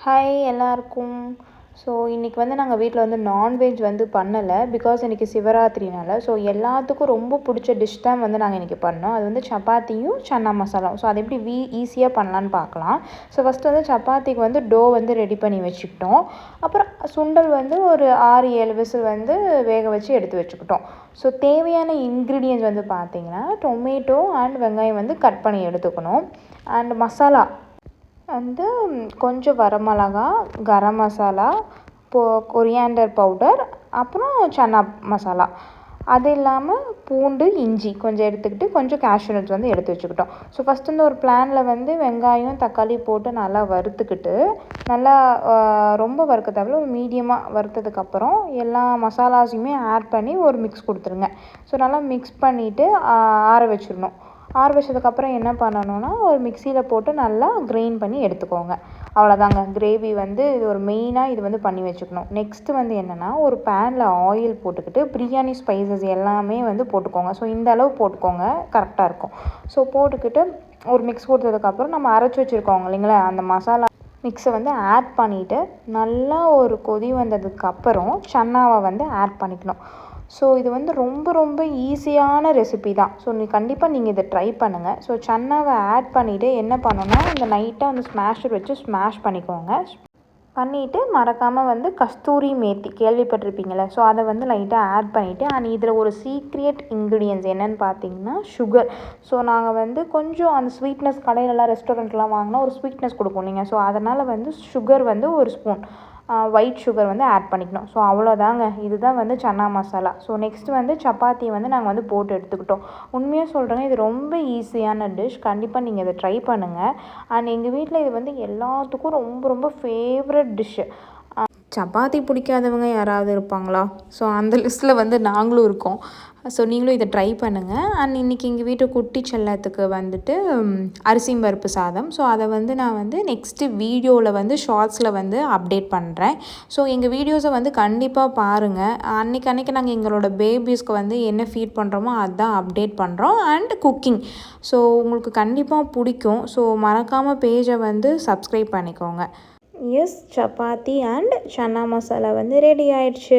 Hi எல்லாருக்கும். So இன்றைக்கி வந்து நாங்கள் வீட்டில் வந்து நான்வெஜ் வந்து பண்ணலை. பிகாஸ் இன்றைக்கி சிவராத்திரினால. ஸோ எல்லாத்துக்கும் ரொம்ப பிடிச்ச டிஷ் தான் வந்து நாங்கள் இன்றைக்கி பண்ணோம். அது வந்து சப்பாத்தியும் சன்னா மசாலாவும். ஸோ அது எப்படி ஈஸியாக பண்ணலான்னு பார்க்கலாம். ஸோ ஃபஸ்ட்டு வந்து சப்பாத்திக்கு வந்து டோ வந்து ரெடி பண்ணி வச்சுக்கிட்டோம். அப்புறம் சுண்டல் வந்து ஒரு 6-7 விசில் வந்து வேக வச்சு எடுத்து வச்சுக்கிட்டோம். ஸோ தேவையான இன்க்ரீடியன்ஸ் வந்து பார்த்திங்கன்னா டொமேட்டோ அண்ட் வெங்காயம் வந்து கட் பண்ணி எடுத்துக்கணும். அண்ட் மசாலா வந்து கொஞ்சம் வரமிளகா, கரம் மசாலா, கொரியாண்டர் பவுடர், அப்புறம் சன்னா மசாலா. அது இல்லாமல் பூண்டு, இஞ்சி கொஞ்சம் எடுத்துக்கிட்டு கொஞ்சம் கேஷ்யூ நட்ஸ் வந்து எடுத்து வச்சுக்கிட்டோம். ஸோ ஃபஸ்ட்டு வந்து ஒரு பேனில் வந்து வெங்காயம், தக்காளி போட்டு நல்லா வறுத்துக்கிட்டு, நல்லா ரொம்ப வறுக்க தேவையில்ல, ஒரு மீடியமாக வறுத்ததுக்கப்புறம் எல்லா மசாலாஸையுமே ஆட் பண்ணி ஒரு மிக்ஸ் கொடுத்துருங்க. ஸோ நல்லா மிக்ஸ் பண்ணிவிட்டு ஆற வச்சிடணும். ஆற வச்சதுக்கப்புறம் என்ன பண்ணணுன்னா, ஒரு மிக்சியில் போட்டு நல்லா கிரைண்ட் பண்ணி எடுத்துக்கோங்க. அவ்வளோதாங்க. கிரேவி வந்து இது ஒரு மெயினாக இது வந்து பண்ணி வச்சுக்கணும். நெக்ஸ்ட்டு வந்து என்னென்னா, ஒரு பேனில் ஆயில் போட்டுக்கிட்டு பிரியாணி ஸ்பைசஸ் எல்லாமே வந்து போட்டுக்கோங்க. ஸோ இந்த அளவு போட்டுக்கோங்க, கரெக்டாக இருக்கும். ஸோ போட்டுக்கிட்டு ஒரு மிக்ஸ் கொடுத்ததுக்கப்புறம் நம்ம அரைச்சி வச்சுருக்கோங்க இல்லைங்களா, அந்த மசாலா மிக்ஸை வந்து ஆட் பண்ணிவிட்டு நல்லா ஒரு கொதி வந்ததுக்கப்புறம் சன்னாவை வந்து ஆட் பண்ணிக்கணும். ஸோ இது வந்து ரொம்ப ரொம்ப ஈஸியான ரெசிபி தான். ஸோ கண்டிப்பாக நீங்கள் இதை ட்ரை பண்ணுங்கள். ஸோ சன்னாவை ஆட் பண்ணிவிட்டு என்ன பண்ணணும்னா, இந்த நைட்டாக வந்து ஸ்மாஷர் வச்சு ஸ்மாஷ் பண்ணிக்கோங்க. பண்ணிவிட்டு மறக்காமல் வந்து கஸ்தூரி மேத்தி கேள்விப்பட்டிருப்பீங்களே, ஸோ அதை வந்து லைட்டாக ஆட் பண்ணிவிட்டு, அண்ட் இதில் ஒரு சீக்ரெட் இன்க்ரீடியன்ஸ் என்னென்னு பார்த்தீங்கன்னா சுகர். ஸோ நாங்கள் வந்து கொஞ்சம் அந்த ஸ்வீட்னஸ் கடையிலலாம் ரெஸ்டாரண்ட்லாம் வாங்கினா ஒரு ஸ்வீட்னஸ் கொடுப்போம் நீங்கள். ஸோ அதனால் வந்து சுகர் வந்து ஒரு ஸ்பூன் ஒயிட் சுகர் வந்து ஆட் பண்ணிக்கணும். ஸோ அவ்வளோதாங்க. இதுதான் வந்து சன்னா மசாலா. ஸோ நெக்ஸ்ட்டு வந்து சப்பாத்தியை வந்து நாங்கள் வந்து போட்டு எடுத்துக்கிட்டோம். உண்மையாக சொல்கிறேங்க, இது ரொம்ப ஈஸியான டிஷ். கண்டிப்பாக நீங்கள் இதை ட்ரை பண்ணுங்கள். அண்ட் எங்கள் வீட்டில் இது வந்து எல்லாத்துக்கும் ரொம்ப ரொம்ப ஃபேவரட் டிஷ்ஷு. சப்பாத்தி பிடிக்காதவங்க யாராவது இருப்பாங்களா? ஸோ அந்த லிஸ்ட்டில் வந்து நாங்களும் இருக்கோம். ஸோ நீங்களும் இதை ட்ரை பண்ணுங்கள். அண்ட் இன்றைக்கி எங்கள் வீட்டு குட்டி செல்லத்துக்கு வந்துட்டு அரிசி பருப்பு சாதம். ஸோ அதை வந்து நான் வந்து நெக்ஸ்ட்டு வீடியோவில் வந்து ஷார்ட்ஸில் வந்து அப்டேட் பண்ணுறேன். ஸோ எங்கள் வீடியோஸை வந்து கண்டிப்பாக பாருங்கள். அன்றைக்கி நாங்கள் எங்களோட பேபிஸ்க்கு வந்து என்ன ஃபீட் பண்ணுறோமோ அதுதான் அப்டேட் பண்ணுறோம். And cooking. ஸோ உங்களுக்கு கண்டிப்பாக பிடிக்கும். ஸோ மறக்காமல் பேஜை வந்து சப்ஸ்கிரைப் பண்ணிக்கோங்க. எஸ், சப்பாத்தி அண்ட் சன்னா மசாலா வந்து ரெடி ஆயிடுச்சு.